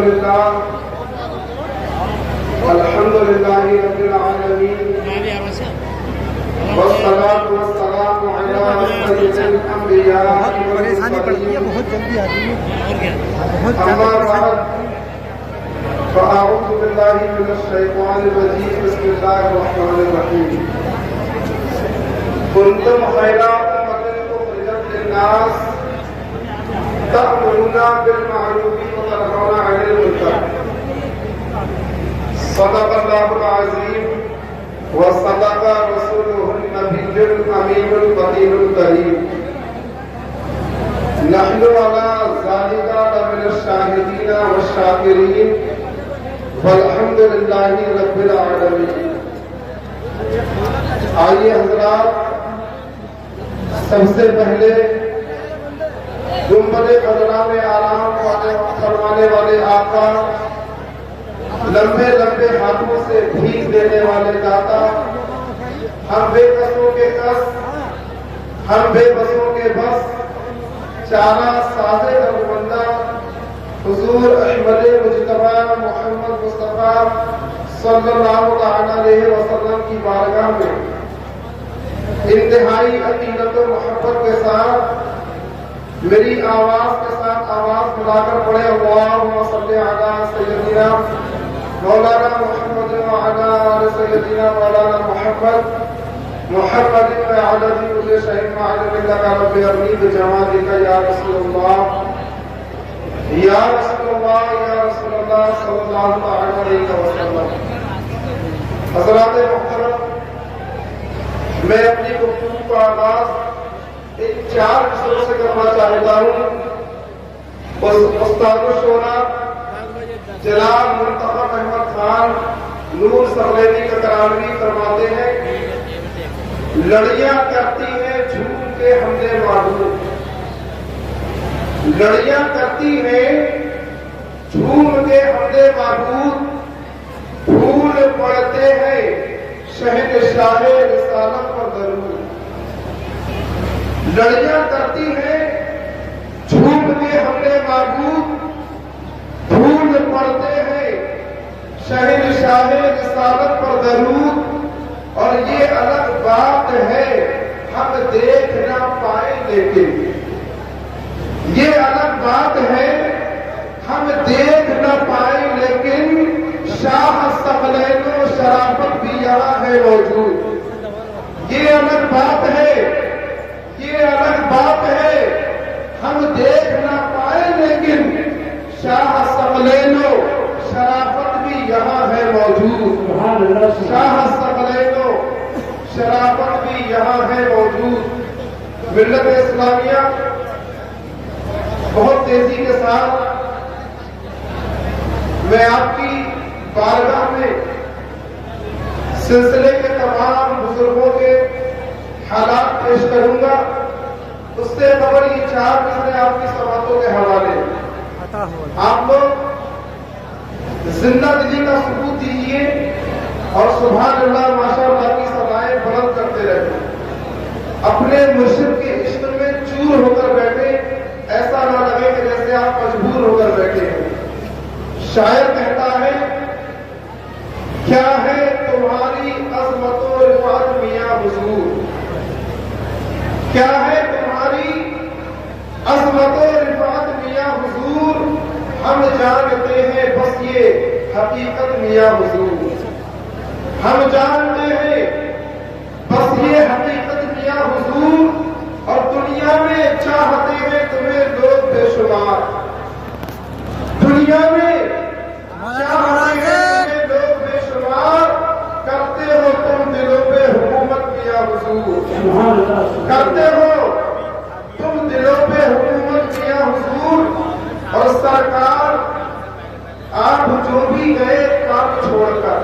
لله الحمد لله رب العالمين والصلاة والسلام على سيد الأنبياء والمرسلين أما بعد فأعوذ بالله من الشيطان الرجيم بسم الله الرحمن الرحيم كنتم خير أمة أخرجت للناس تأمرون بالمعروف وتنهون عن المنكر صدق الله العظيم وصدق رسوله النبي الأمين البديع الكريم نحن على ذلك لمن الشاهدين والشاكرين والحمد لله رب العالمين. آئیے حضرات، سب سے پہلے گنبد خزرہ میں آرام فرمانے والے آقا، لمبے لمبے ہاتھوں سے بھیک دینے والے داتا، ہم بے کسوں کے کس، ہم بے بسوں کے بس، چارہ سازے دربندہ حضور احمد مجتبی محمد مصطفیٰ صلی اللہ علیہ وسلم کی بارگاہ میں انتہائی عقیدت و محبت کے ساتھ میری آواز کے ساتھ آواز ملا کر پڑھے اللہم صلی علی سیدنا مولانا محمد وعلی آل سیدنا مولانا محمد محمد عدد کل شیء معلوم لک رب ارنی بجمالک یا رسول اللہ یا رسول اللہ یا رسول اللہ صلی اللہ علیہ وسلم. حضرات محترم، میں اپنی گفتگو کا آغاز ان 4 مصروں سے کرنا چاہتا ہوں. استاد الشورا جناب منتخب احمد خان نور سرلیمی ککرانوی فرماتے ہیں، لڑیاں کرتی ہیں جھوم کے حملے معدوم، لڑیاں کرتی ہیں جھوم کے حملے معدوم، پھول پڑتے ہیں شہنشاہ رسالت پر ضرور. لڑیاں کرتی ہیں جھوم کے حملے معدوم، پھول پڑتے ہیں شہنشاہ رسالت پر ضرور. اور یہ الگ بات ہے ہم دیکھ نہ پائیں لیکن، یہ الگ بات ہے ہم دیکھ نہ پائیں لیکن شاہ ثقلین و شرافت بھی یہاں ہے موجود. یہ الگ بات ہے، یہ الگ بات ہے ہم دیکھ نہ پائیں لیکن شاہ ثقلین و شرافت بھی یہاں ہے موجود. شاہ ثقلین و شرافت بھی یہاں ہے موجود. ملت اسلامیہ بہت تیزی کے ساتھ میں آپ کی بارگاہ میں سلسلے کے تمام بزرگوں کے حالات پیش کروں گا. اس سے قبل یہ 4 مصرے آپ کی سماعتوں کے حوالے. آپ لوگ زندہ دلی کا ثبوت دیجیے اور سبحان اللہ ماشاء اللہ کی صدائیں بلند کرتے رہے. اپنے مرشد کے عشق میں چور ہو کر بیٹھے، ایسا نہ لگے کہ جیسے آپ مجبور ہو کر بیٹھے ہیں. شاعر کہتا ہے، کیا ہے تمہاری عظمت و رفعت میاں حضور، کیا ہے تمہاری عظمت و رفعت میاں حضور، ہم جانتے ہیں بس یہ حقیقت میاں حضور، ہم جانتے ہیں بس یہ حقیقت میاں حضور. اور دنیا میں چاہتے ہیں تمہیں لوگ بے شمار، دنیا میں چاہتے ہیں تمہیں لوگ بے شمار، کرتے ہو تم دلوں پہ حکومت میاں حضور، کرتے ہو تم دلوں پہ حکومت میاں حضور. اور سرکار آپ جو بھی گئے کام چھوڑ کر،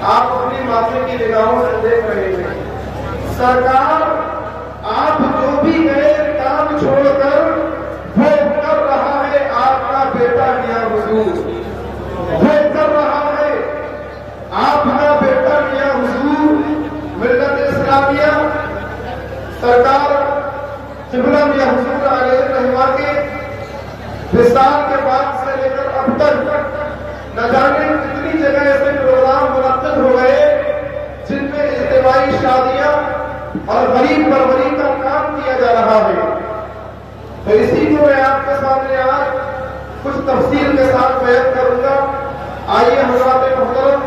آپ اپنی ماتھے کی نگاہوں سے دیکھ رہے ہیں، سرکار آپ جو بھی گئے کام چھوڑ کر، وہ کر رہا ہے آپ کا بیٹا میاں حضور، وہ کر رہا ہے آپ کا بیٹا میاں حضور. ملت اسلامیہ سرکار قبلہ میاں حضور علیہ الرحمہ کے وصال کے بعد سے لے کر اب تک نہ جانے کتنی جگہ ایسے پروگرام منعقد ہو گئے جن میں اجتماعی شادیاں اور غریب پروری کا کام کیا جا رہا ہے. تو اسی کو میں آپ کے سامنے آج کچھ تفصیل کے ساتھ بیان کروں گا. آئیے حضرات محترم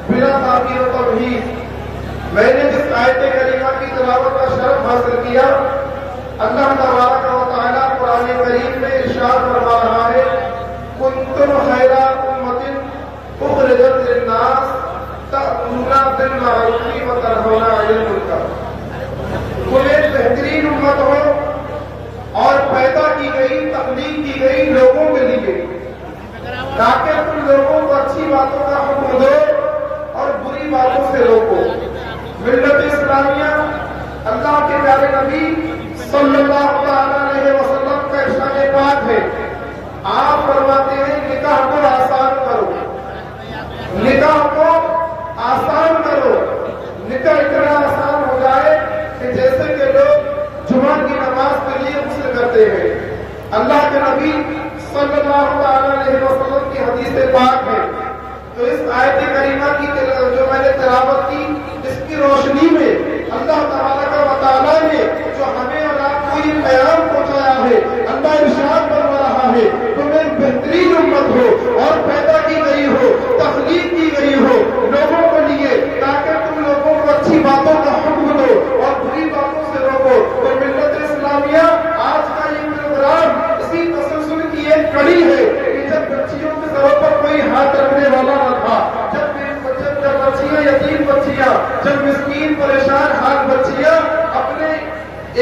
بلا تاخیر و تمہید میں نے جس آیت کریمہ کی تلاوت کا شرف حاصل کیا اللہ تبارک و تعالیٰ قرآن کریم میں ارشاد فرما رہا ہے کنتم خیر امۃ اخرجت للناس تأمرون بالمعروف وتنہون عن المنکر. تم ایک بہترین امت ہو اور پیدا کی گئی تخلیق کی گئی لوگوں کے لیے تاکہ تم لوگوں کو اچھی باتوں کا حکم دو اور بری باتوں سے روکو. ملت اسلامیہ اللہ کے پیارے نبی صلی اللہ علیہ وسلم کا ارشاد پاک ہے. آپ فرماتے ہیں نکاح کو آسان کرو, نکاح کو آسان کرو. نکاح اتنا آسان ہو جائے کہ جیسے کہ لوگ جمعہ کی نماز کے لیے غسل کرتے ہیں. اللہ کے نبی صلی اللہ علیہ وسلم کی حدیث پاک ہے. تو اس آیت کریمہ کی جو میں نے تلاوت کی اس کی روشنی میں اللہ تبارک و تعالیٰ نے جو ہمیں اور آپ کو یہ پیغام پہنچایا ہے اللہ ارشاد فرما رہا ہے تم ایک بہترین امت ہو اور پیدا کی گئی ہو تخلیق کی گئی ہو لوگوں کے لیے تاکہ تم لوگوں کو اچھی باتوں کا حکم دو اور بری باتوں سے روکو. تو ملت اسلامیہ آج کا یہ پروگرام اسی تسلسل کی ایک کڑی ہے کہ جب بچیوں کے سر پر کوئی ہاتھ رکھنے والا نہ تھا, جب بچیاں یتیم بچیاں, جب مسکین پریشان حال بچیاں اپنے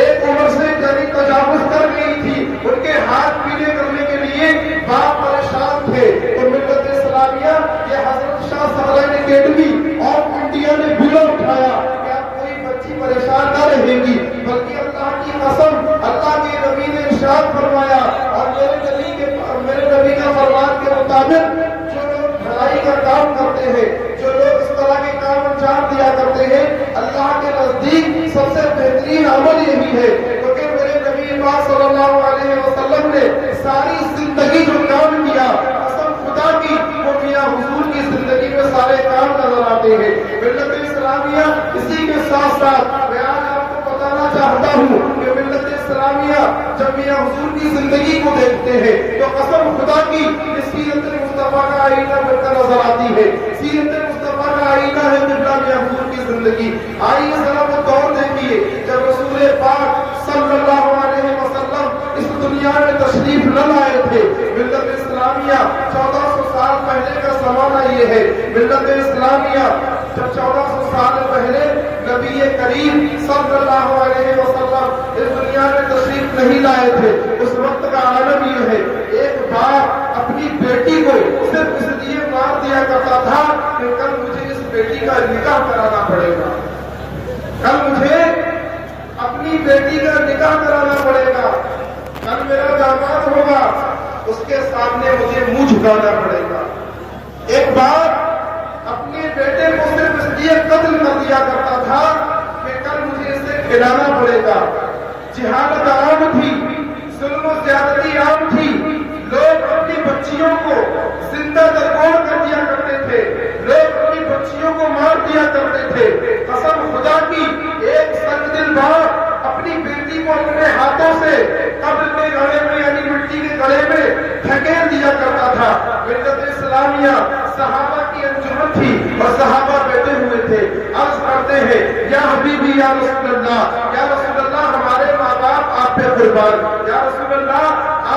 ایک عمر سے یعنی تجاوز کر گئی تھی, ان کے ہاتھ پیلے کرنے کے لیے باپ پریشان تھے. تو ملت اسلامیہ یہ حضرت شاہ سہران اکیڈمی آف انڈیا نے بلا اٹھایا کہ اب کوئی بچی پریشان نہ رہے گی بلکہ اللہ کی قسم اللہ کے نبی نے ارشاد فرمایا اور میرے نبی کا فرمان کے مطابق جو لوگ بھلائی کا کام کرتے ہیں, جو لوگ اس طرح کے کام انجام دیا کرتے ہیں, اللہ کے نزدیک سب سے بہترین عمل یہی ہے. کیونکہ میرے نبی پاک صلی اللہ علیہ وسلم نے ساری زندگی جو کام کیا قسم خدا کی وہ میاں حضور کی زندگی میں سارے کام نظر آتے ہیں. ملت اسلامیہ اسی کے ساتھ ساتھ میں آج آپ کو بتانا چاہتا ہوں کہ ملت اسلامیہ جب میاں حضور کی زندگی کو دیکھتے ہیں تو قسم خدا کی سیرت مصطفیٰ کا آئینہ بن کر نظر آتی ہے. سیرت مصطفیٰ کا آئینہ ہے قبلہ میاں حضور کی زندگی. آئیے ذرا وہ دور دیکھیے جب رسول پاک صلی اللہ علیہ وسلم اس دنیا میں تشریف نہ لائے تھے. ملت اسلامیہ 1400 سال پہلے کا زمانہ یہ ہے. ملت اسلامیہ جب 1400 سال پہلے نبی کریم صلی اللہ علیہ وسلم اس دنیا میں تشریف نہیں لائے تھے, اس وقت کا عالم یہ ہے ایک باپ اپنی بیٹی کو صرف اس لیے مار دیا کرتا تھا کہ کل مجھے اس بیٹی کا نکاح کرانا پڑے گا, کل مجھے اپنی بیٹی کا نکاح کرانا پڑے گا, کل میرا داماد ہوگا اس کے سامنے مجھے منہ جھکانا پڑے گا. ایک باپ اپنے بیٹے کو صرف اس لیے قتل کر دیا کرتا تھا کہ کل مجھے اسے کھلانا پڑے گا. جہالت عام تھی, ظلم و زیادتی عام تھی, لوگ اپنی بچیوں کو زندہ درگور کر دیا کرتے تھے, لوگ اپنی بچیوں کو مار دیا کرتے تھے. قسم خدا کی ایک سنگ دل باپ اپنی بیٹی کو اپنے ہاتھوں سے قبر کے گڑھے میں یعنی مٹی کے گڑھے میں دھکیل دیا کرتا تھا. ملت اسلامیہ صحابہ کی انجمن تھی اور صحابہ بیٹھے ہوئے تھے, عرض کرتے ہیں یا حبیبی یا رسول اللہ, یا رسول اللہ ہمارے ماں باپ آپ پہ قربان, یا رسول اللہ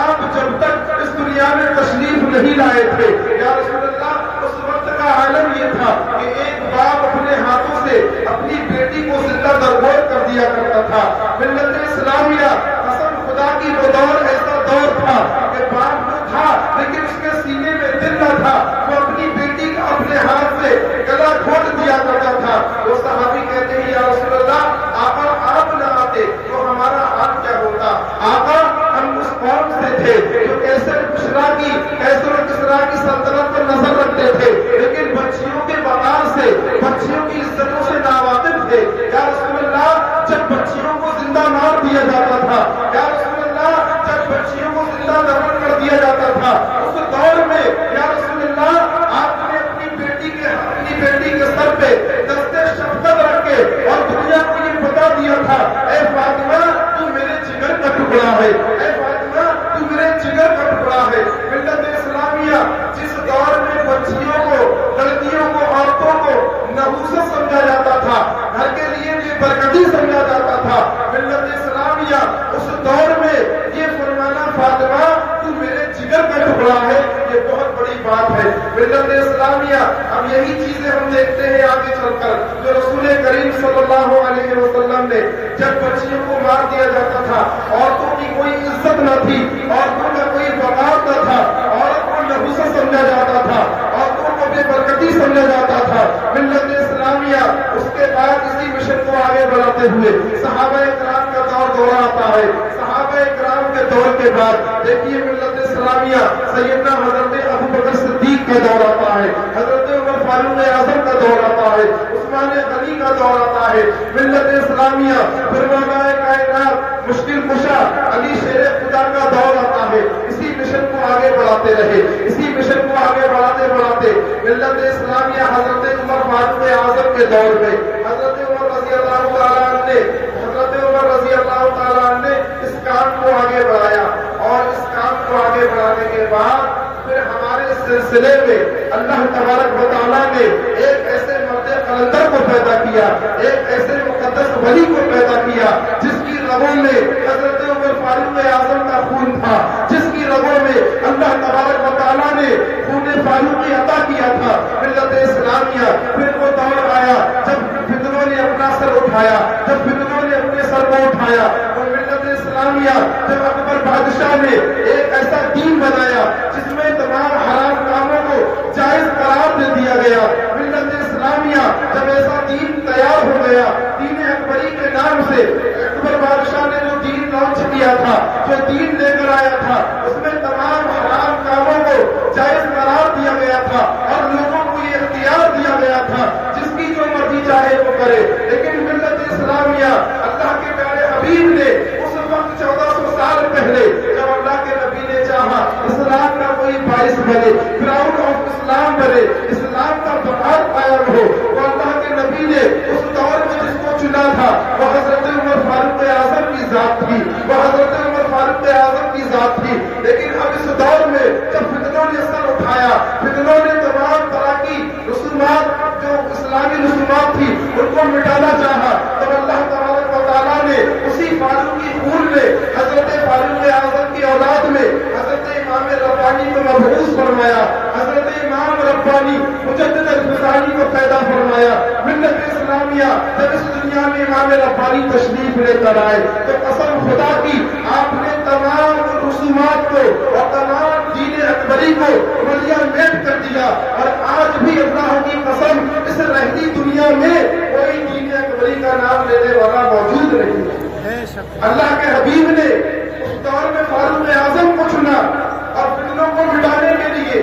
آپ جب تک اس دنیا میں تشریف نہیں لائے تھے, یا رسول اللہ اس وقت کا عالم یہ تھا کہ ایک باپ اپنے ہاتھوں سے اپنی بیٹی کو زندہ درگور کر دیا کرتا تھا. ملت اسلامیہ قسم خدا کی وہ دور ایسا دور تھا کہ باپ تو تھا لیکن اس کے سینے میں دل نہ تھا, وہ اپنی بیٹی کا اپنے ہاتھ سے گلا گھونٹ دیا کرتا تھا. وہ صحابی کہتے ہیں یا رسول اللہ آقا آپ نہ آتے تو ہمارا حال کیا ہوتا. آقا ہم اس قوم سے تھے جو کیسر کسرا کی سلطنت پر نظر رکھتے تھے لیکن بچیوں کے وقار سے بچیوں کی عزتوں سے ناواقف تھے. یا رسول اللہ جب بچیوں کو زندہ مار دیا جاتا تھا, یا رسول اللہ جب بچیوں کو زندہ دفن کر دیا جاتا تھا, اس دور میں دیا تھا، اے فاطمہ تو میرے جگر کا ٹکڑا ہے، اے فاطمہ تو میرے جگر کا ٹکڑا ہے۔ ملت اسلامیہ جس دور میں بچیوں کو، لڑکیوں کو، عورتوں کو نحوست سمجھا جاتا تھا، گھر کے لیے بے برکتی سمجھا جاتا تھا، ملت اسلامیہ اس دور میں یہ فرمانا فاطمہ تو میرے جگر کا ٹکڑا ہے، یہ بہت بڑی بات ہے۔ ملت اسلامیہ اب یہی چیزیں ہم دیکھتے ہیں آگے چل کر، جو رسول کریم صلی اللہ علیہ وسلم نے جب بچیوں کو مار دیا جاتا تھا، عورتوں کی کوئی عزت نہ تھی، عورتوں کا کوئی وقار نہ تھا، عورت کو نحوست سمجھا جاتا تھا، عورتوں کو بے برکتی سمجھا جاتا تھا۔ ملت اسلامیہ اس کے بعد اسی مشن کو آگے بڑھاتے ہوئے صحابہ کرام کا دور آتا ہے۔ صحابہ کرام کے دور کے بعد دیکھیے ملت اسلامیہ سیدنا حضرت ابوبکر صدیق کا دور آتا ہے، حضرت عمر فاروق اعظم کا دور آتا ہے، عثمان غنی کا دور آتا ہے۔ ملت اسلامیہ فرمانائے کائنات مشکل کشا علی شیر خدا کا دور آتا ہے۔ اسی مشن کو آگے بڑھاتے رہے، اسی مشن کو آگے بڑھاتے بڑھاتے ملت اسلامیہ حضرت عمر فاروق اعظم کے دور میں حضرت عمر رضی اللہ تعالیٰ عنہ نے اس کام کو آگے بڑھایا، اور اس کام کو آگے بڑھانے کے بعد پھر ہمارے سلسلے میں اللہ تبارک و تعالیٰ نے ایک ایسے مرد قلندر کو پیدا کیا، ایک ایسے مقدس ولی کو پیدا کیا جس کی رگوں میں حضرت عمر فاروق اعظم کا خون تھا، جس کی رگوں میں اللہ تبارک و تعالیٰ نے خون فاروقی عطا کیا تھا۔ ملت اسلامیہ پھر وہ دور آیا جب فتنوں نے اپنا سر اٹھایا، جب فتنوں نے اپنے سر کو اٹھایا، اور ملت اسلامیہ جب اکبر بادشاہ نے ایک ایسا دین بنایا جس میں تمام حرام کاموں کو جائز قرار دے دیا گیا۔ ملت اسلامیہ جب ایسا دین تیار ہو گیا، دین اکبری کے نام سے اکبر بادشاہ نے جو دین لانچ کیا تھا، جو دین لے کر آیا تھا، اس میں تمام حرام کاموں کو جائز قرار دیا گیا تھا، اور لوگوں کو یہ اختیار دیا گیا تھا جس کی جو مرضی چاہے وہ کرے۔ لیکن ملت اسلامیہ اللہ کے پیارے حبیب نے اس وقت 1400 سال پہلے جب اللہ کے نبی نے چاہا اسلام کا کوئی باعث بنے، گراؤنڈ آف اسلام بنے، اسلام کا بقار قائم ہو، تو اللہ کے نبی نے اس دور میں جس کو چنا تھا وہ حضرت عمر فاروق اعظم کی ذات تھی، وہ حضرت عمر فاروق اعظم کی ذات تھی۔ لیکن اب اس دور میں جب فتنوں نے سر اٹھایا، فتنوں نے تمام طرح کی رسومات جو اسلامی رسومات تھی ان کو مٹانا چاہا، تب اللہ تبارک و تعالیٰ نے اسی فاروقی خون میں حضرت فاروق اعظم کی اولاد میں حضرت امام ربانی کو مبعوث فرمایا، حضرت امام ربانی مجدد الفسانی کو پیدا فرمایا۔ ملت اسلامیہ جب اس دنیا میں امام ربانی تشریف لے کر آئے تو قسم خدا کی آپ نے تمام رسومات کو اور تمام دین اکبری کو ملیا میٹ کر دیا، اور آج بھی اللہ کی قسم اس رہتی دنیا میں کوئی دین اکبری کا نام لینے والا موجود نہیں ہے۔ اللہ کے حبیب نے اس دور میں فاروق اعظم کو چنا، اور فتنوں کو مٹانے کے لیے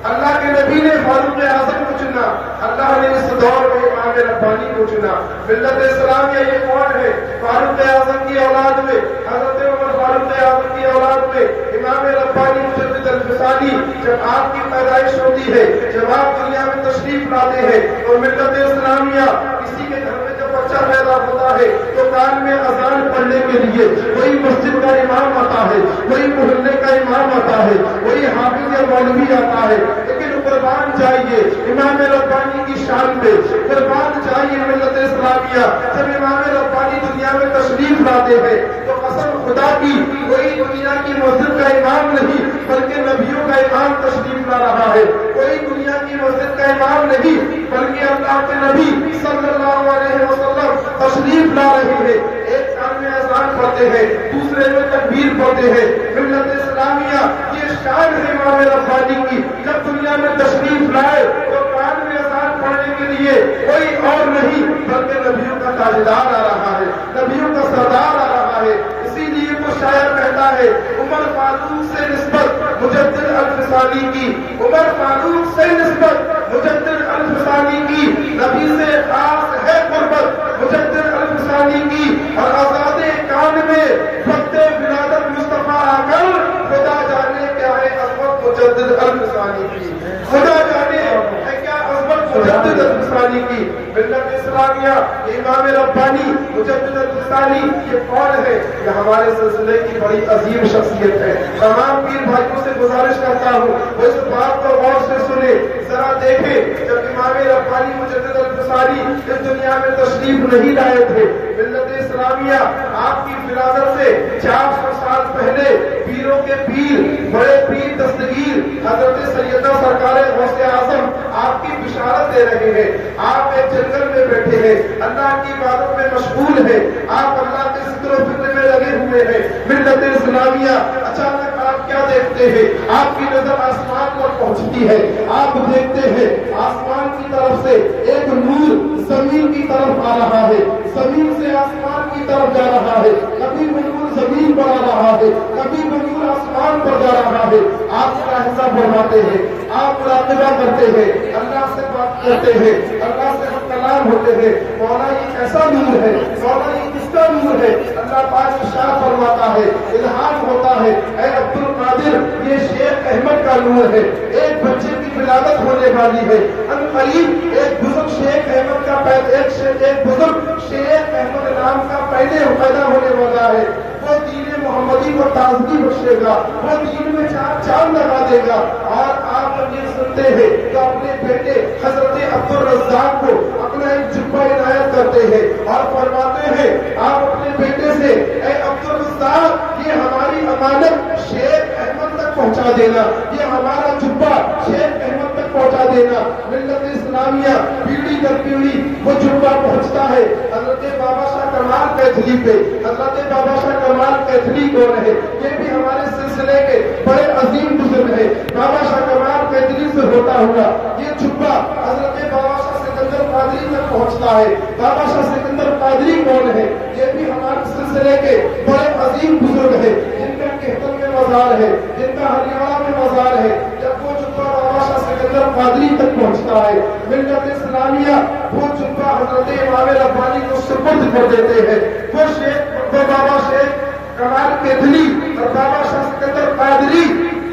اللہ کے نبی نے فاروق اعظم کو چنا، اللہ نے اس دور میں امام ربانی کو چنا۔ ملت اسلامیہ یہ کون ہے؟ فاروق اعظم کی اولاد میں حضرت عمر فاروق اعظم کی اولاد میں امام ربانی مجدد الفسانی جب آپ کی پیدائش ہوتی ہے، جب آپ دنیا میں تشریف لاتے ہیں، تو ملت اسلامیہ کسی کے گھر میں جب بچہ پیدا ہوتا ہے تو کان میں اذان پڑھنے کے لیے کوئی مسجد کا امام آتا ہے، کوئی محلے کا امام آتا ہے، کوئی حافظ یا مولوی آتا ہے، لیکن قربان جائیے امام ربانی کی شان پہ، قربان جائیے ملت اسلامیہ جب امام ربانی دنیا میں تشریف لاتے ہیں تو قسم خدا کی کوئی دنیا کی مسجد کا امام نہیں بلکہ نبیوں کا امام تشریف لا رہا ہے، کوئی دنیا کی مسجد کا امام نہیں بلکہ اللہ کے نبی صلی اللہ علیہ وسلم تشریف لا رہے ہیں۔ ایک کان میں اذان پڑھتے ہیں، دوسرے میں تکبیر پڑھتے ہیں۔ ملت اسلامیہ یہ شان ہے امام ربانی کی، جب دنیا میں تشریف لائے تو کان میں اذان پڑھنے کے لیے کوئی اور نہیں بلکہ نبیوں کا تاجدار آ رہا ہے، نبیوں کا سردار آ رہا ہے۔ اسی لیے وہ شاعر کہتا ہے عمر فاروق سے نسبت مجدد الفسانی کی، عمر فاروق سے نسبت مجدد الفسانی کی، نبی سے خاص ہے قربت مجدد الفسانی کی، اور آزاد کان میں وقت ولادت مصطفیٰ آ کر خدا جانے کیا ہے عظمت مجدد الفسانی کی، خدا جانے ہے کیا عظمت مجدد الفسانی کی۔ ملت اسلامیہ امام ربانی مجدد الفسانی یہ کون ہے؟ یہ ہمارے سلسلے کی بڑی عظیم شخصیت ہے۔ تمام پیر بھائیوں سے گزارش کرتا ہوں وہ اس بات کو غور سے سنے، ذرا دیکھیں جب امام ربانی مجدد الفسانی اس دنیا میں تشریف نہیں لائے تھے، ملت اسلامیہ آپ کی ولادت سے 400 سال پہلے پیروں کے پیر، بڑے پیر دستگیر حضرت سیدنا سرکار غوث اعظم آپ کی بشارت دے رہے ہیں۔ آپ ایک جنگل میں بیٹھے ہیں، اللہ کی عبادت میں مشغول ہیں، آپ اللہ کے ذکر و فکر میں لگے ہوئے ہیں۔ ملت اسلامیہ اچانک آپ کیا دیکھتے ہیں؟ آپ کی نظر آسمان پر پہنچتی ہے، آپ دیکھتے ہیں آسمان کی طرف سے ایک نور زمین کی طرف آ رہا ہے، زمین سے آسمان کی طرف جا رہا ہے، کبھی وہ نور زمین پر آ رہا ہے، کبھی وہ نور آسمان پر جا رہا ہے۔ آپ کا حساب بڑھاتے ہیں، آپ مراقبہ کرتے ہیں، اللہ سے بات کرتے ہیں، اللہ سے ہم کلام ہوتے ہیں، مولا یہ ایسا نور ہے، مولا یہ کس کا نور ہے؟ اللہ پاک ارشاد فرماتا ہے، الہام ہوتا ہے، اے عبد القادر یہ شیخ احمد کا نور ہے۔ ایک بچے کی ولادت ہونے والی ہے، ان قریب ایک بزرگ شیخ احمد کا ایک بزرگ شیخ احمد نام کا پیدا ہونے والا ہے۔ وہ دین محمدی کو تازگی بخشے گا، وہ دین میں چاند لگا دے گا۔ اور آپ یہ سنتے ہیں کہ اپنے بیٹے حضرت عبد الرزاق کو اپنا ایک جبہ عنایت کرتے ہیں اور فرماتے ہیں آپ اپنے بیٹے سے، اے عبد الرزاق یہ ہماری امانت شیخ احمد تک پہنچا دینا، یہ ہمارا جبہ شیخ احمد تک پہنچا دینا۔ ملت اسلامیہ پیڑھی در پیڑھی وہ جبہ پہنچتا ہے حضرت بابا شاہ کمال کیتھلی پہ۔ حضرت بابا شاہ کمال کیتھلی کون ہے؟ یہ بھی ہمارے سلسلے کے بڑے عظیم بزرگ ہیں۔ بابا شاہ کمال کیتھلی سے ہوتا ہوا یہ جبہ حضرت بابا شاہ سکندر قادری تک پہنچتا ہے۔ بابا شاہ سکندر قادری کون ہے؟ یہ بھی ہمارے سلسلے کے بڑے عظیم بزرگ ہیں، جن کا کہتن میں مزار ہے، جن کا ہریانہ میں مزار ہے۔ جب وہ جبہ بابا شاہ سکندر قادری تک پہنچتا ہے، ملت اسلامیہ وہ جبہ حضرت امام ربانی کو سپرد کر دیتے ہیں۔ وہ بابا شیخ کمال کیتھلی اور بابا شاہ سکندر قادری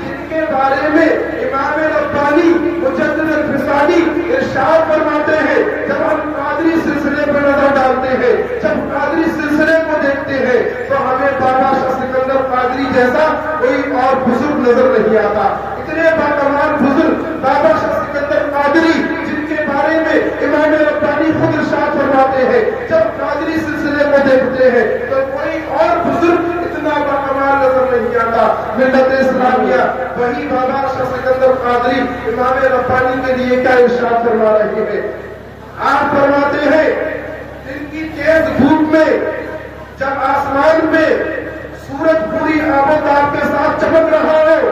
جن کے بارے میں امام ربانی مجدد الفسانی ارشاد فرماتے ہیں، جب ہم قادری سلسلے پر نظر ڈالتے ہیں، جب قادری سلسلے کو دیکھتے ہیں تو ہمیں بابا شاہ سکندر قادری جیسا کوئی اور بزرگ نظر نہیں آتا۔ اتنے باکمال بزرگ بابا شاہ سکندر قادری جن کے بارے میں امام ربانی خود ارشاد فرماتے ہیں، جب قادری سلسلے کو دیکھتے ہیں تو کوئی اور بزرگ اتنا باکمال نظر نہیں آتا۔ ملت اسلامیہ وہی بابا شاہ سکندر قادری امام ربانی کے لیے کیا ارشاد فرما رہے ہیں؟ آپ فرماتے ہیں دن کی تیز دھوپ میں جب آسمان میں سورج پوری آباداب کے ساتھ چمک رہا ہو،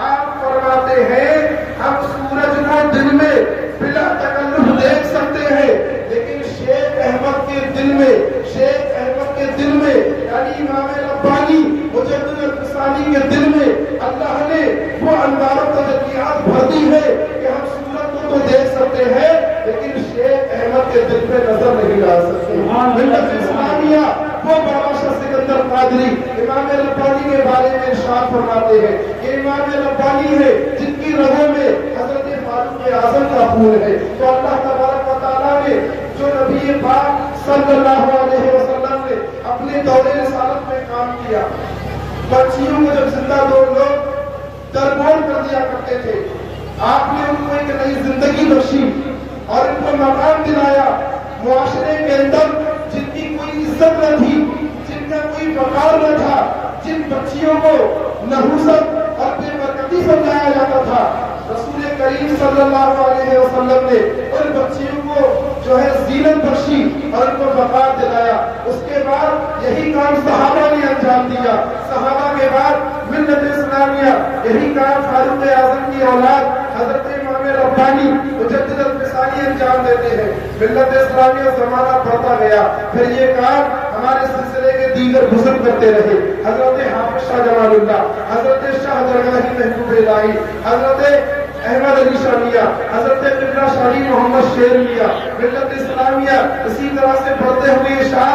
آپ فرماتے ہیں ہم سورج کو دن میں بلا تکلف دیکھ سکتے ہیں، لیکن شیخ احمد کے دل میں، شیخ احمد کے دل میں یعنی امام ربانی مجدد الفسانی کے دل میں اللہ نے وہ انوار و تجلیات بھر دی ہے کہ ہم سورج کو تو دیکھ سکتے ہیں لیکن شیخ احمد کے دل پہ نظر نہیں ڈال سکتے۔ ملت اسلامیہ وہ بابا شاہ سکندر قادری امام ربانی کے بارے میں ارشاد فرماتے ہیں، یہ امام ربانی ہے جن کی رگوں میں حضرت فاروق اعظم کا خون ہے۔ تو اللہ تبارک و تعالیٰ نے جو نبی پاک صلی اللہ علیہ وسلم نے اپنے دور رسالت میں کام کیا، بچیوں کو جب زندہ دو لوگ دربور کر دیا کرتے تھے، آپ نے ان کو ایک نئی زندگی بخشی اور ان کو مقام دلایا معاشرے کے اندر جن کی کوئی عزت نہ تھی، جن کا کوئی وقار نہ تھا، جن بچیوں کو نحوست اور بے برکتی سمجھایا جاتا تھا، رسول کریم صلی اللہ علیہ وسلم نے ان بچیوں کو جو ہے زینت بخشی اور ان کو وقار دلایا۔ اس کے بعد یہی کام صحابہ نے انجام دیا، صحابہ کے بعد ملت اسلامیہ یہی کام فاروق اعظم کی اولاد حضرت امام ربانی مجدد الفسانی انجام دیتے ہیں۔ ملت اسلامیہ زمانہ بڑھتا گیا، پھر یہ کام ہمارے سلسلے کے دیگر بزرگ کرتے رہے، حضرت حافظ شاہ جمال اللہ، حضرت شاہ درگاہی محبوب الہی، حضرت احمد علی شاہ میاں، حضرت قبلہ شاہی محمد شیر میاں۔ ملت اسلامیہ اسی طرح سے بڑھتے ہوئے یہ شاہ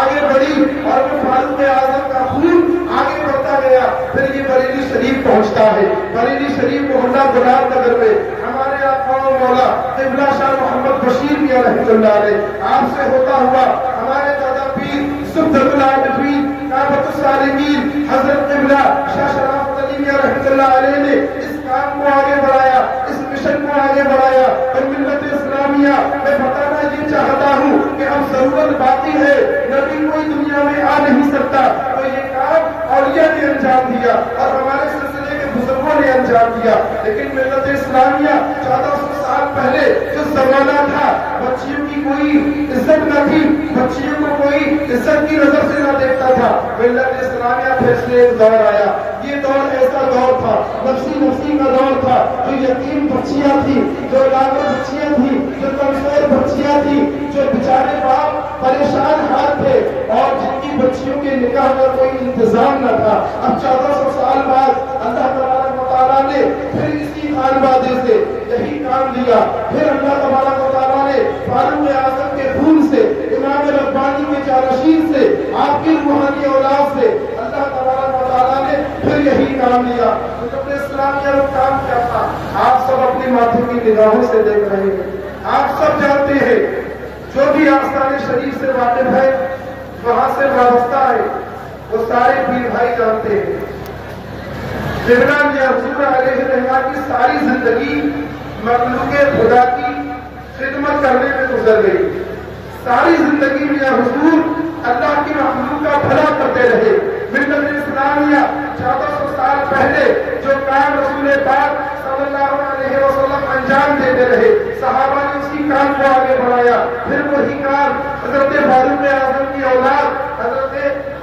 آگے بڑھی اور وہ فاروق اعظم کا خون آگے بڑھتا گیا، پھر یہ بریلی شریف پہنچتا ہے۔ بریلی شریف محلہ گلاب نگر میں ہمارے آقا و مولا قبلہ شاہ محمد بشیر میاں رحمۃ اللہ علیہ آپ سے ہوتا ہوا ہمارے دادا پیر سبحت العابدین، کعبۃ الصالحین، حضرت قبلہ شاہ شرافت علی میاں رحمۃ اللہ علیہ نے اس کام کو آگے بڑھایا، اس مشن کو آگے بڑھایا۔ اور ملت اسلامیہ میں بتانا یہ چاہتا ہوں کہ اب ضرورت باقی ہے، نبی کوئی دنیا میں آ نہیں سکتا، تو یہ کام اولیاء نے انجام دیا اور ہمارے سلسلے کے بزرگوں نے انجام دیا۔ لیکن ملت اسلامیہ 1400 سال پہلے جو زمانہ تھا، بچیوں کی کوئی عزت نہ تھی، بچیوں کو کوئی عزت کی نظر سے نہ دیکھتا تھا۔ ملت اسلامیہ پھر سے ایک دور آیا، یہ دور ایسا دور تھا، نفسی کا دور تھا، جو یتیم بچیاں تھیں، جو لاغر بچیاں تھیں، جو کمزور بچیاں تھیں، جو بیچارے باپ پریشان حال تھے اور جن کی بچیوں کے نکاح کا کوئی انتظام نہ تھا۔ اب 1400 سال بعد اللہ تبارک و تعالیٰ نے پھر اسی خانوادے سے یہی کام لیا۔ پھر اللہ تبارک و تعالیٰ نے فاروق اعظم کے خون سے، امام ربانی کے جانشین سے، آپ کی روحانی اولاد سے اللہ تبارک و تعالیٰ نے پھر یہی کام لیا۔ ملت اسلامیہ کا کام کیا تھا؟ آپ سب اپنی ماتھے کی نگاہوں سے دیکھ رہے ہیں، آپ سب جانتے ہیں، جو بھی آستان شریف سے واقف ہے، وہاں سے وابستہ ہے، وہ سارے پیر بھائی جانتے ہیں۔ قبلہ میاں حضور علیہ الرحمہ کی ساری زندگی مخلوق خدا کی خدمت کرنے میں گزر گئی۔ ساری زندگی میاں حضور اللہ کی مخلوق کا بھلا کرتے رہے۔ ملت اسلامیہ 1400 سال پہلے جو کام رسول پاک صلی اللہ علیہ وسلم انجام دیتے رہے، صحابہ نے اسی کام کو آگے بڑھایا۔ پھر وہی کام حضرت فاروق اعظم کی اولاد حضرت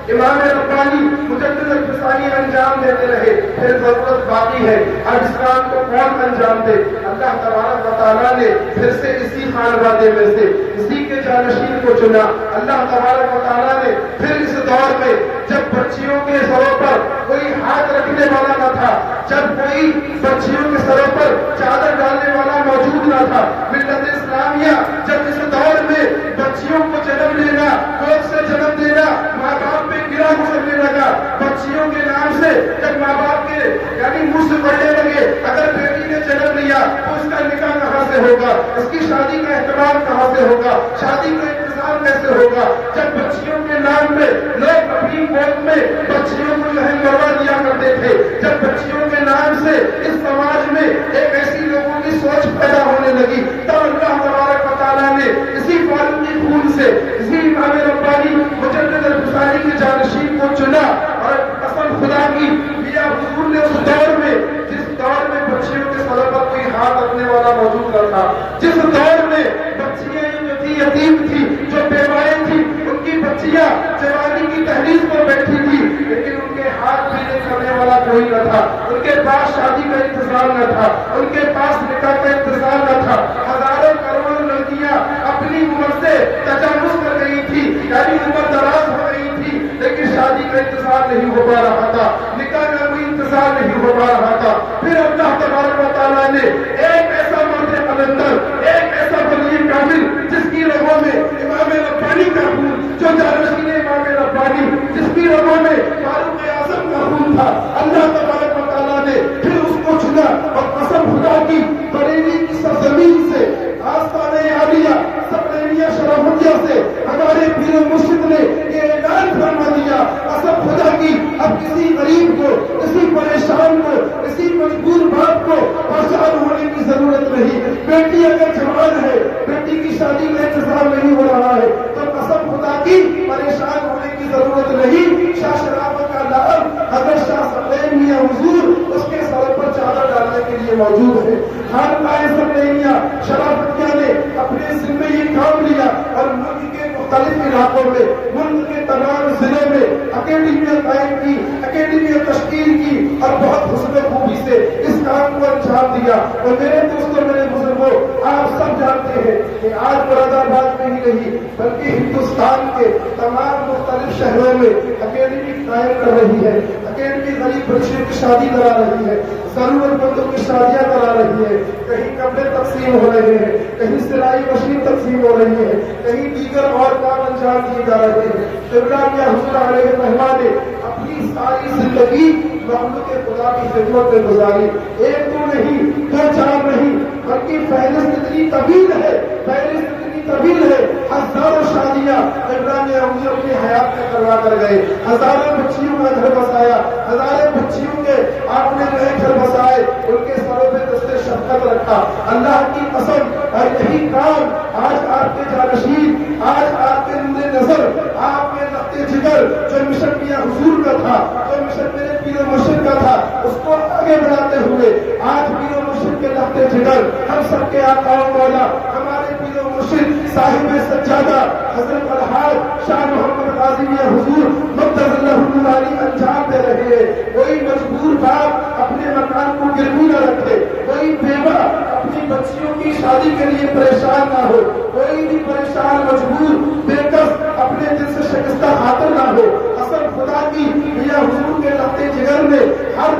امام ربانی مجدد الفسانی انجام دیتے رہے۔ پھر ضرورت باقی ہے، اب اس کام کو کون انجام دے؟ اللہ تبارک و تعالیٰ نے پھر سے اسی خانوادے میں سے اسی کے جانشین کو چنا۔ اللہ تبارک و تعالیٰ نے پھر اس دور میں جب بچیوں کے سروں پر کوئی ہاتھ رکھنے والا نہ تھا، جب کوئی بچیوں کے سروں پر چادر ڈالنے والا موجود نہ تھا، ملت اسلامیہ جب اس دور میں بچیوں کو جنم لینا، گود سے جنم دینا ماں باپ پہ گرا گزرنے لگا، بچیوں کے نام سے جب ماں باپ کے یعنی منہ سے پڑھنے لگے، اگر بیٹی نے جنم لیا تو اس کا نکاح کہاں سے ہوگا، اس کی شادی کا اہتمام کہاں سے ہوگا، شادی کا انتظام کیسے ہوگا؟ جب بچیوں کے نام میں لوگ اپنی گود میں بچیوں کو جو ہے مروا دیا کرتے تھے، جب بچیوں کے نام سے اس سماج میں ایک ایسی لوگوں کی سوچ پیدا ہونے لگی، تب اللہ تبارک و تعالیٰ نے اسی فاروق کی خون سے اسی امام ربانی مجدد الفسانی کے جانشین کو چنا۔ اور قسم خدا کی، میاں حضور نے اس دور میں، جس دور میں بچیوں کے سر پر کوئی ہاتھ رکھنے والا موجود نہ تھا، جس دور میں بچیاں جو تھی یتیم تھی، جو بیوائیں تھی، ان کی بچیاں جوانی کی دہلیز پر بیٹھی تھی، لیکن ان کے ہاتھ پینے کرنے والا کوئی نہ تھا، ان کے پاس شادی کا انتظام نہ تھا، ان کے پاس نکاح کا انتظام نہ تھا۔ ہزاروں کروڑوں لڑکیاں اپنی عمر سے تجاوز کر گئی تھی، یعنی عمر دراز ہو گئی تھی، لیکن شادی کا انتظام نہیں ہو پا رہا تھا، نکاح کا کوئی انتظام نہیں ہو پا رہا تھا۔ پھر اللہ تبارک و تعالیٰ نے ایک ایسا مرد قلندر، ایک ایسا ولی کامل جس کی رگوں میں امام ربانی کا خون، جو جانشین امام ربانی، جس کی رگوں میں فاروق اعظم کا خون تھا، اللہ تبارک و تعالیٰ نے پھر اس کو چنا۔ اور قسم خدا کی، بریلی کی سرزمین سے، آستانِ عالیہ سپلینیہ شرافیہ سے ہمارے پیر و مرشد نے یہ اعلان فرما دیا، قسم خدا کی، اب کسی غریب کو، کسی پریشان کو، کسی مجبور باپ کو پریشان ہونے کی ضرورت نہیں۔ بیٹی اگر جوان ہے، بیٹی کی شادی کا انتظام نہیں ہو رہا ہے تو قسم خدا کی پریشان ہونے کی ضرورت نہیں۔ شاہ شرافت کا لقب حضرت شاہ سپلین میاں حضور اس کے سر پر چادر ڈالنے کے لیے موجود ہے۔ خانقاہ سپلینیہ شرافتیہ نے اپنے ذمہ یہ کام لیا اور ملک کے مختلف علاقوں میں، ملک کے تمام ضلعوں میں اکیڈمیاں قائم کی، اکیڈمیاں تشکیل کی اور بہت حسن خوبی سے اس کام کو انجام دیا۔ اور میرے دوستوں، میرے بزرگوں، آپ سب جانتے ہیں کہ آج مراد آباد میں ہی نہیں بلکہ ہندوستان کے تمام مختلف شہروں میں اکیڈمی قائم کر رہی ہے، اکیڈمی غریب بچیوں کی شادی کرا رہی ہے، ضرورت مندوں کی شادیاں کرا رہی ہے، کہیں کپڑے تقسیم ہو رہے ہیں، کہیں سلائی مشین تقسیم ہو رہی ہے، کہیں دیگر اور کام انجام دیے جا رہے ہیں۔ قبلہ میاں حضور علیہ الرحمہ نے اپنی ساری زندگی مخلوق خدا کی خدمت میں گزاری۔ ایک دو نہیں، دو چار نہیں، بلکہ فہرست اتنی طویل ہے، فہرست اتنی طویل ہے، ہزاروں شادیاں عمران حضور اپنی حیات میں کروا کر گئے، ہزاروں بچیوں کا گھر بسایا، ہزاروں بچیوں کے آپ نے جو ہے گھر بسائے، ان کے سروں پہ دستے شفقت رکھا۔ اللہ کی قسم، اور یہی کام آج آپ کے جانشین، آج آپ کے نور نظر، آپ کے نقطے جگر جو مشن میاں حضور کا تھا، جو مشن میرے پیر و مرشد کا تھا، اس کو آگے بڑھاتے ہوئے آج پیر و مرشد کے نقطے جگر ہم سب کے آقا و مولا ہمارے پیر و مرشد صاحب سجادہ حضرت الحاج شاہ محمد غازی میاں حضور مقدس اللہ علی انجام دے رہے ہیں۔ کوئی مجبور باپ اپنے مکان کو گروی نہ رکھے، کوئی بیوہ اپنی بچیوں کی شادی کے لیے پریشان نہ ہو، کوئی بھی پریشان مجبور بے کس اپنے دل سے شکستہ خاطر نہ ہو۔ قسم خدا کی میاں حضور کے نقطے جگر میں ہر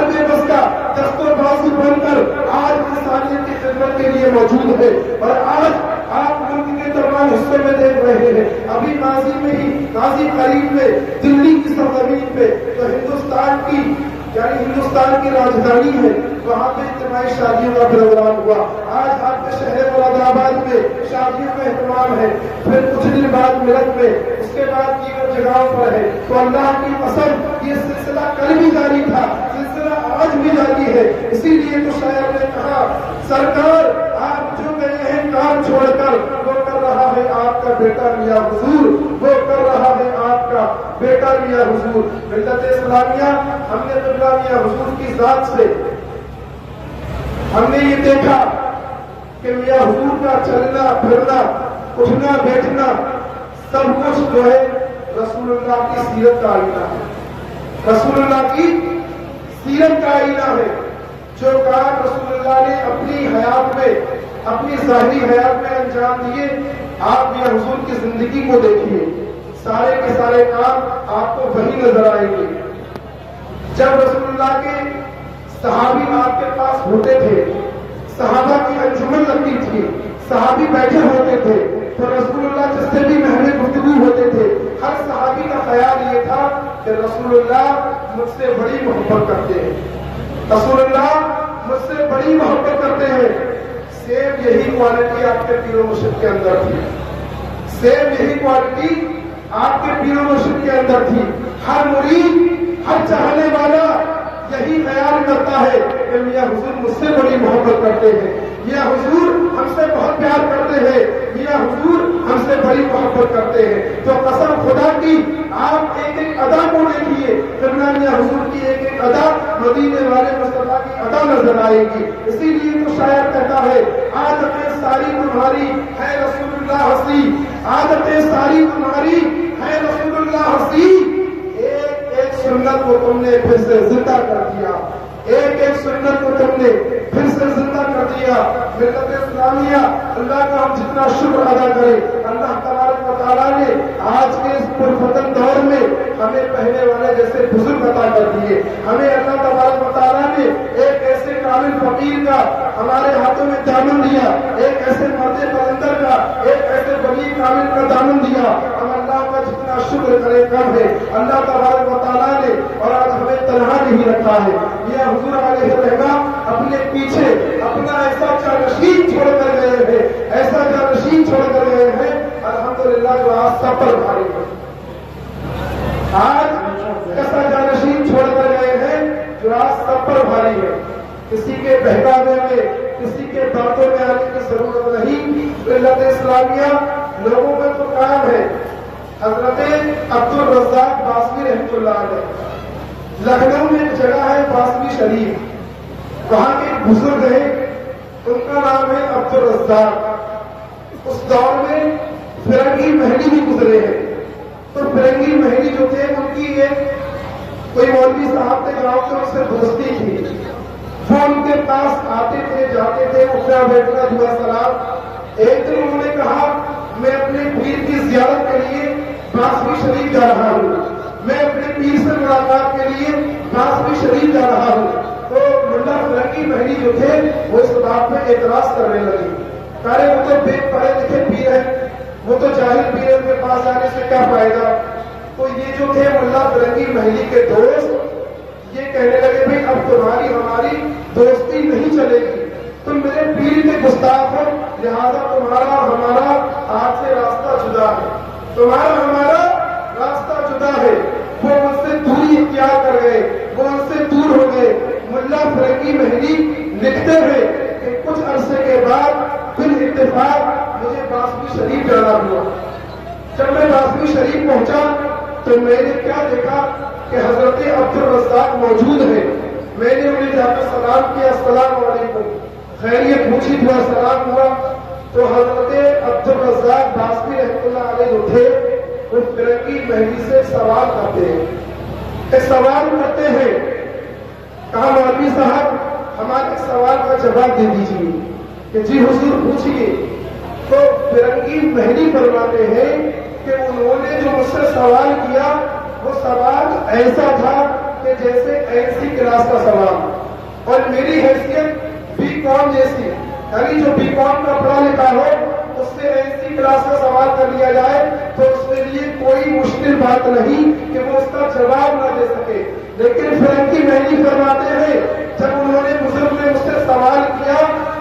بے بس کا دست و بازو بن کر آج انسانیت کی خدمت کے لیے موجود ہے، اور آج آپ ملک کے تمام حصوں میں دیکھ رہے ہیں۔ ابھی ماضی میں ہی قاضی قریب میں دلی کی سرزمین پہ جو ہندوستان کی راجدھانی ہے، وہاں پہ اجتماعی شادیوں کا پروگرام ہوا۔ آج آپ کے شہر مراد آباد میں شادیوں کا اہتمام ہے، پھر کچھ دن بعد ملک میں، اس کے بعد دیگر جگہوں پر ہے۔ تو اللہ کی قسم یہ سلسلہ کل بھی جاری تھا، سلسلہ آج بھی جاری ہے۔ اسی لیے تو شاعر نے کہا سرکار آپ جو گئے ہیں کام چھوڑ کر، وہ کر رہا ہے آپ کا بیٹا میاں حضور، وہ کر رہا ہے آپ کا بیٹا میاں حضور۔ ملت اسلامیہ ہم نے قبلہ میاں حضور کی ذات سے ہم نے یہ دیکھا کہ میاں حضور کا چلنا پھرنا اٹھنا بیٹھنا سب کچھ جو ہے رسول اللہ کی سیرت کا آئینہ ہے، رسول اللہ کی سیرت کا آئینہ ہے۔ جو کام رسول اللہ نے اپنی حیات میں، اپنی ظاہری حیات میں انجام دیے، آپ میاں حضور کی زندگی کو دیکھیے، سارے کے سارے کام آپ کو وہی نظر آئیں گے۔ جب رسول اللہ کے صحابی آپ کے پاس ہوتے تھے، صحابہ کی انجمن لگتی تھی، صحابی بیٹھے ہوتے تھے، تو رسول اللہ جس سے بھی محل گفتگو ہوتے تھے، ہر صحابی کا خیال یہ تھا کہ رسول اللہ مجھ سے بڑی محبت کرتے ہیں، رسول اللہ مجھ سے بڑی محبت کرتے ہیں۔ سیم یہی کوالٹی آپ کے پیر و مرشد کے اندر تھی، سیم یہی کوالٹی آپ کے پیر و مرشد کے اندر تھی۔ ہر مرید، ہر چاہنے والا یہی خیال کرتا ہے کہ میاں حضور مجھ سے بڑی محبت کرتے ہیں، میاں حضور ہم سے بہت پیار کرتے ہیں، میاں حضور ہم سے بڑی محبت کرتے ہیں۔ تو قسم خدا کی آپ ایک ایک ادا کو دیکھیے، میاں حضور کی ایک ایک ادا مدینے والے مصطفیٰ کی ادا نظر آئے گی۔ اسی لیے تو شاعر کہتا ہے عادتیں ساری تمہاری ہے رسول اللہ ہنسی، عادتیں ساری تمہاری ہے رسول اللہ ہنسی، ایک ایک سنت کو تم نے پھر سے زندہ کر دیا، ایک ایک سنت کو تم نے پھر سے زندہ کر دیا۔ ملت اسلامیہ اللہ کا ہم جتنا شکر ادا کریں، اللہ تبارک و تعالیٰ نے آج کے اس پرفتن دور میں ہمیں پہلے والے جیسے بزرگ عطا کر دیے، ہمیں اللہ تبارک و تعالیٰ نے ایک ایسے کامل فقیر کا ہمارے ہاتھوں میں دامن دیا، ایک ایسے مرد قلندر کا، ایک ایسے ولی کامل کا دامن دیا۔ ہم اللہ کا جتنا شکر کریں کم ہے۔ اللہ تبارک و تعالیٰ نے اور آج ہمیں تنہا نہیں رکھا ہے۔ یہ حضور علیہ السلام اپنے پیچھے اپنا ایسا جانشین چھوڑ کر گئے ہیں، ایسا جانشین چھوڑ کر گئے ہیں الحمدللہ جو آج سب پر بھاری ہے، آج ایسا جانشین چھوڑ کر گئے ہیں جو آج سب پر بھاری ہے۔ کسی کے بہکاوے میں، کسی کے باتوں میں آنے کی ضرورت نہیں۔ ملت اسلامیہ لوگوں کا تو کام ہے۔ حضرت عبد الرزاق باسمی رحمۃ اللہ علیہ، لکھنؤ میں ایک جگہ ہے باسمی شریف، وہاں کے ایک بزرگ ہیں، ان کا نام ہے عبد الرزاق۔ اس دور میں فرنگی مہدی بھی گزرے ہیں، تو فرنگی مہدی جو تھے ان کی ایک کوئی مولوی صاحب تھے گاؤں سے، ان سے دوستی تھی، وہ ان کے پاس آتے تھے جاتے تھے، اٹھنا بیٹھنا دعا سلام۔ ایک دن انہوں نے کہا میں اپنے پیر کی زیارت کے لیے باسمی شریف جا رہا ہوں، میں اپنے پیر سے ملاقات کے لیے باسمی شریف جا رہا ہوں۔ تو ملا فرنگی مہدی جو تھے وہ اس بات میں اعتراض کرنے لگے، کہہ رہے وہ تو بے پڑھے لکھے پیر ہیں، وہ تو جاہل پیر ہے، ان کے پاس جانے سے کیا فائدہ۔ تو یہ جو تھے ملا فرنگی مہدی کے دوست یہ کہنے لگے اب تمہاری ہماری دوستی نہیں چلے گی، تم میرے پیر کے گستاخ ہو، لہذا تمہارا ہمارا آج سے راستہ جدا ہے، تمہارا ہمارا راستہ جدا ہے۔ وہ مجھ سے دوری اختیار کر گئے، وہ ان سے دور ہو گئے۔ ملا فرنگی مہدی لکھتے ہیں کہ کچھ عرصے کے بعد پھر اتفاق مجھے باسمی شریف جانا ہوا۔ جب میں باسمی شریف پہنچا تو میں نے کیا دیکھا کہ حضرت عبدالرزاق موجود ہے۔ میں نے انہیں جا کر سلام کیا، السلام علیکم، خیریت پوچھی، دعا سلام ہوا تو حضرت عبدالرزاق باسمی رحمۃ اللہ علیہ اٹھے، وہ فرنگی مہدی سے سوال کرتے ہیں، ایک سوال کرتے ہیں، کہا مولوی صاحب ہمارے سوال کا جواب دے دیجیے کہ جی حضور پوچھیے۔ تو فرنگی مہدی فرماتے ہیں کہ انہوں نے جو مجھ سے سوال کیا وہ سوال ایسا تھا کہ جیسے ایسی کلاس کا سوال، اور میری حیثیت بی کام جیسی، یعنی جو بی کام کا پڑھا لکھا ہو اس سے ایسی کلاس کا سوال کر لیا جائے تو اس کے لیے کوئی مشکل بات نہیں کہ وہ اس کا جواب نہ دے سکے۔ لیکن فرنگی مہدی فرماتے ہیں جب انہوں نے بزرگ نے مجھ سے سوال کیا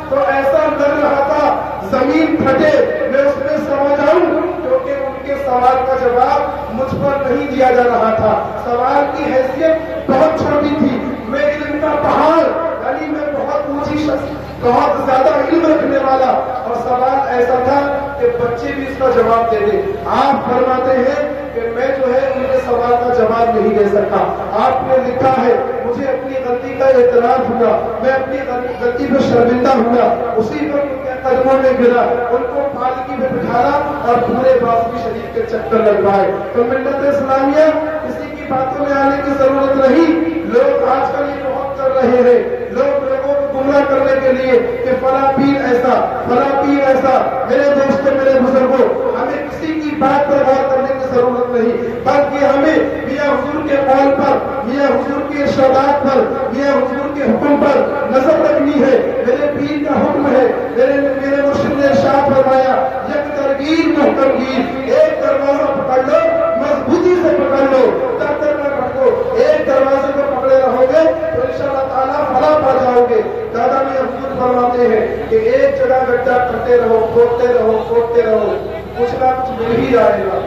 تو ایسا لگ رہا تھا زمین پھٹے میں اس میں سما جاؤں، کیونکہ ان کے سوال کا جواب مجھ پر نہیں دیا جا رہا تھا۔ سوال کی حیثیت بہت چھوٹی تھی، میں علم کا پہاڑ، یعنی میں بہت اونچی شخص، بہت زیادہ علم رکھنے والا، اور سوال ایسا تھا کہ بچے بھی اس کا جواب دے دیں۔ آپ فرماتے ہیں کہ میں جو ہے ان کے سوال کا جواب نہیں دے سکتا۔ آپ نے لکھا ہے مجھے اپنی غلطی کا اعتراف ہوا، میں اپنی غلطی پہ شرمندہ ہوا، اسی پر ان کے قدموں میں گرا، ان کو پالکی میں بٹھانا اور پورے باسمی شریف کے چکر لگوائے۔ تو ملت اسلامیہ کسی کی باتوں میں آنے کی ضرورت نہیں۔ لوگ آج کل یہ بہت کر رہے ہیں، لوگ لوگوں کو گمراہ کرنے کے لیے کہ فلاں پیر ایسا، فلاں پیر ایسا۔ میرے دوستوں، میرے بزرگوں، ہمیں کسی کی بات پر غور کرنے کی ضرورت نہیں، بلکہ ہمیں میاں حضور کے قول پر، میاں حضور کے ارشادات پر، میاں حضور کے حکم پر نظر رکھنی ہے۔ میرے پیر کا حکم ہے، میرے مرشد نے ارشاد فرمایا یک ترگیر محکم گیر، ایک دروازہ پکڑ لو، مضبوطی سے پکڑ لو، تب تک نہ بھٹکو۔ ایک دروازے کو پکڑے رہو گے تو انشاءاللہ تعالیٰ فلاح پا جاؤ گے۔ دادا میں حضور فرماتے ہیں کہ ایک جگہ گڈھا کرتے رہو، کھودتے رہو، کھودتے رہو، کچھ نہ کچھ مل ہی جائے گا،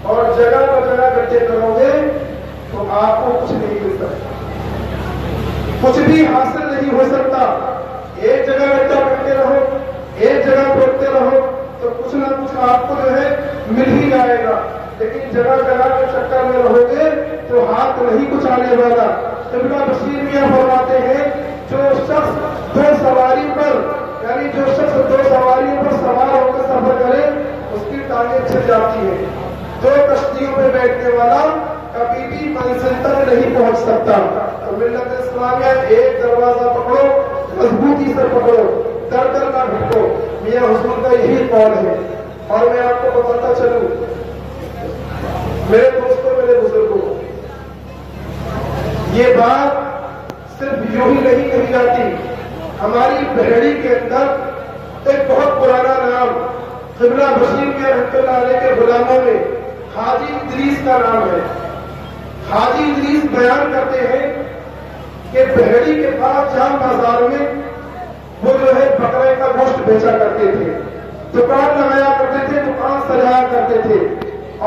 اور جگہ پر جگہ گڈھے کرو گے تو آپ کو کچھ نہیں مل سکتا، کچھ بھی حاصل نہیں ہو سکتا۔ ایک جگہ گڈھا کرتے رہو، ایک جگہ کھودتے رہو تو کچھ نہ کچھ آپ کو جو ہے مل ہی جائے گا، لیکن جگہ جگہ کے چکر میں رہو گے تو ہاتھ نہیں کچھ آنے والا۔ قبلہ بشیر میاں فرماتے ہیں جو شخص دو سواری پر، یعنی جو شخص دو سواریوں پر سوار ہو کر سفر کرے اس کی ٹانگیں چھل جاتی ہیں۔ دو کشتیوں پہ بیٹھنے والا کبھی بھی منزل تک نہیں پہنچ سکتا۔ تو ملت اسلامیہ ایک دروازہ پکڑو، مضبوطی سے پکڑو، در در نہ بھٹکو۔ میاں حضور کا یہی قول ہے۔ اور میں آپ کو بتاتا چلوں میرے دوستوں، میرے بزرگوں، یہ بات صرف یوں ہی نہیں کہی جاتی۔ ہماری بحیڑی کے اندر ایک بہت پرانا نام قبلہ بشیر میاں رحمۃ اللہ علیہ کے غلاموں میں حاجی ادریس کا نام ہے۔ حاجی ادریس بیان کرتے ہیں کہ بحیڑی کے پاس جام بازار میں وہ جو ہے بکرے کا گوشت بیچا کرتے تھے، دکان لگایا کرتے تھے، دکان سجایا کرتے تھے،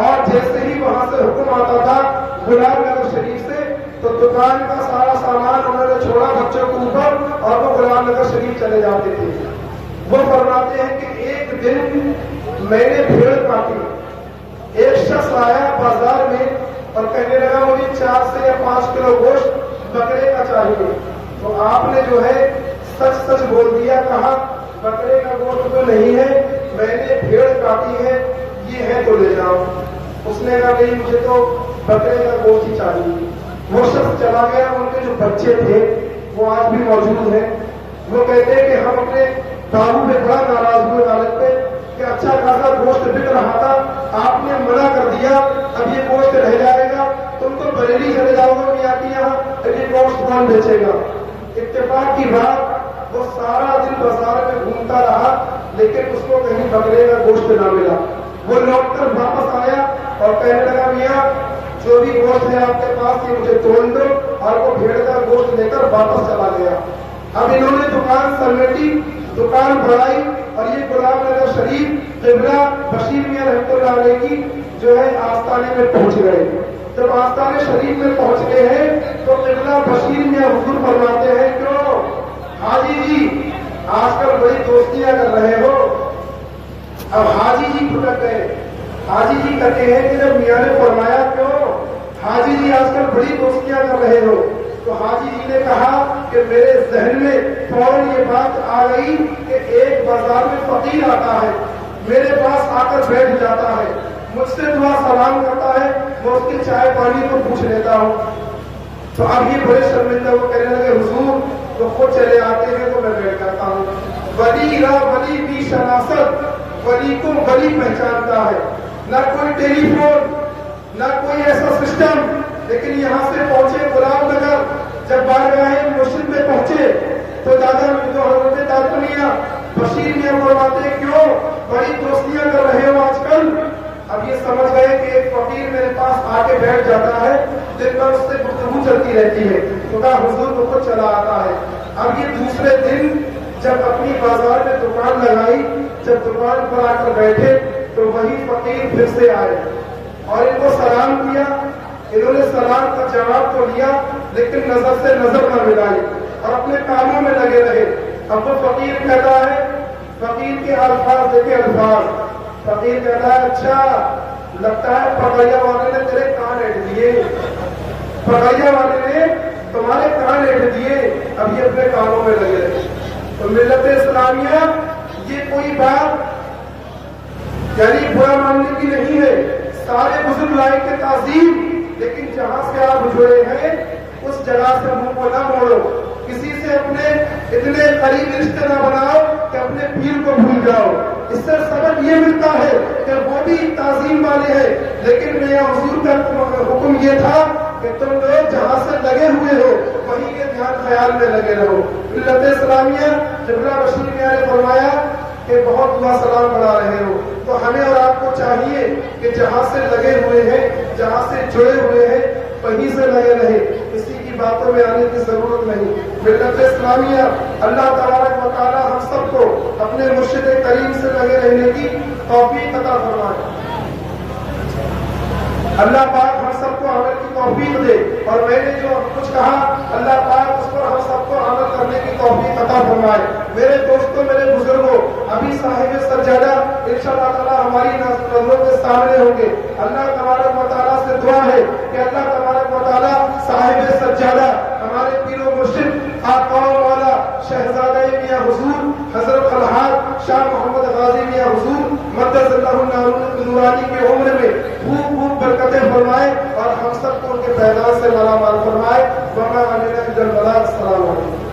اور جیسے ہی وہاں سے حکم آتا تھا غلام نگر شریف سے تو دکان کا سارا سامان انہوں نے چھوڑا بچوں کے اوپر اور وہ غلام نگر شریف چلے جاتے تھے۔ وہ فرماتے ہیں کہ ایک دن میں نے بھیڑ کاٹی، ایک شخص آیا بازار میں اور کہنے لگا مجھے 4 سے یا 5 کلو گوشت بکرے کا چاہیے۔ تو آپ نے جو ہے سچ سچ بول دیا، کہا بکرے کا گوشت تو نہیں ہے، میں نے بھیڑ کاٹی ہے، یہ ہے تو لے جاؤ۔ اس نے کہا نہیں مجھے تو بکرے کا گوشت ہی چاہیے۔ وہ شخص چلا گیا، ان کے جو بچے تھے وہ آج بھی موجود ہیں، وہ کہتے ہیں کہ ہم اپنے بابو پہ بڑا ناراض ہوئے والد پہ کہ اچھا خاصا گوشت بک رہا تھا، آپ نے منع کر دیا، اب یہ گوشت رہ جائے گا، تم تو بریلی چلے جاؤ گے میاں کے یہاں، یہ گوشت کون بیچے گا؟ اتفاق کی بات وہ سارا دن بازار میں گھومتا رہا لیکن اس کو کہیں بکرے کا گوشت نہ ملا۔ وہ لوٹ کر واپس آیا اور کہنے لگا میاں جو بھی گوشت ہے آپ کے پاس یہ مجھے توڑ دو، اور وہ بھیڑ کا گوشت لے کر واپس چلا گیا۔ اب انہوں نے دکان سمیٹی، دکان بڑھائی، اور یہ غلام نگر شریف قبلہ بشیر میاں رحمۃ اللہ علیہ کی جو ہے آستانے میں پہنچ گئے. جب آستانے شریف میں پہنچ گئے ہیں تو قبلہ بشیر میاں حضور فرماتے ہیں کیوں حاجی جی آج کل بڑی دوستیاں کر رہے ہو. اب حاجی جی پھٹک گئے. حاجی جی کہتے ہیں کہ جب میاں نے فرمایا کیوں حاجی جی آج کل بڑی دوستیاں کر رہے ہو, تو حاجی جی نے کہا کہ میرے ذہن میں فوراً یہ بات آ گئی کہ ایک بازار میں فقیر آتا ہے, میرے پاس آ کر بیٹھ جاتا ہے, مجھ سے دعا سلام کرتا ہے, میں اس کے چائے پانی کو پوچھ لیتا ہوں. تو اب یہ بڑے شرمندہ وہ کہنے لگے حضور تو خود چلے آتے ہیں تو میں بیٹھ جاتا ہوں. ولی را ولی بھی شناست, ولی کو ولی پہچانتا ہے, نہ کوئی ٹیلی فون نہ کوئی ایسا سسٹم. لیکن یہاں سے پہنچے غلام نگر, جب بارگاہ مرشد میں پہنچے تو دادا جو حضرت دادا میاں بشیر میاں فرماتے کیوں بڑی دوستیاں کر رہے ہو آج کل. اب یہ سمجھ گئے کہ ایک فقیر میرے پاس آ کے بیٹھ جاتا ہے, دن بھر اس سے گفتگو چلتی رہتی ہے, خدا حضور کو خود چلا آتا ہے. اب یہ دوسرے دن جب اپنی بازار میں دکان لگائی, جب دکان پر آ کر بیٹھے تو وہی فقیر پھر سے آئے اور ان کو سلام کیا. انہوں نے سلام کا جواب تو لیا لیکن نظر سے نظر نہ ملائی اور اپنے کاموں میں لگے رہے. اب وہ فقیر کہتا ہے, فقیر کے الفاظ دیکھے الفاظ, فقیر کہتا ہے اچھا لگتا ہے پگڑیا والے نے تیرے کان ایٹ دیے, پگڑیا والے نے تمہارے کان ایٹ دیے. اب یہ اپنے کاموں میں لگے رہے. تو ملت اسلامیہ یہ کوئی بات یعنی برا ماننے کی نہیں ہے, سارے بزرگ لائق کے تعظیم, لیکن جہاں سے آپ جڑے ہیں اس جگہ سے منہ کو نہ موڑو. کسی سے اپنے اتنے قریب رشتے نہ بناؤ کہ اپنے پیر کو بھول جاؤ. اس سے سبق یہ ملتا ہے کہ وہ بھی تعظیم والے ہیں, لیکن میاں حضور کا حکم یہ تھا کہ تم لوگ جہاں سے لگے ہوئے ہو وہیں کے دھیان خیال میں لگے رہو. ملت اسلامیہ قبلہ بشیر میاں نے فرمایا کہ بہت دعا سلام بڑھا رہے ہو, تو ہمیں اور آپ کو چاہیے کہ جہاں سے لگے ہوئے ہیں, جہاں سے جڑے ہوئے ہیں وہیں سے لگے رہے, کسی کی باتوں میں آنے کی ضرورت نہیں. ملت اسلامیہ اللہ تبارک و تعالی ہم سب کو اپنے مرشد کریم سے لگے رہنے کی توفیق عطا فرمائے. اللہ پاک ہم سب کو عمل کی توفیق دے, اور میں نے جو کچھ کہا اللہ پاک اس پر ہم سب کو عمل کرنے کی توفیق عطا فرمائے. میرے دوستوں, میرے بزرگوں, ابھی صاحب سجادہ انشاءاللہ تعالی ہماری نظروں کے سامنے ہوں گے. اللہ تبارک و تعالیٰ سے دعا ہے کہ اللہ تبارک و تعالیٰ صاحب سجادہ ہمارے پیر و مرشد آقا والا شہزادہ میاں حضور حضرت الحاج شاہ محمد غازی میاں حضور مدد اللہ نورانی کی عمر میں خوب خوب برکتیں فرمائے اور ہم سب کو ان کے پیداش سے مالا مال فرمائے. وما علینا الا البلاغ. السلام علیکم.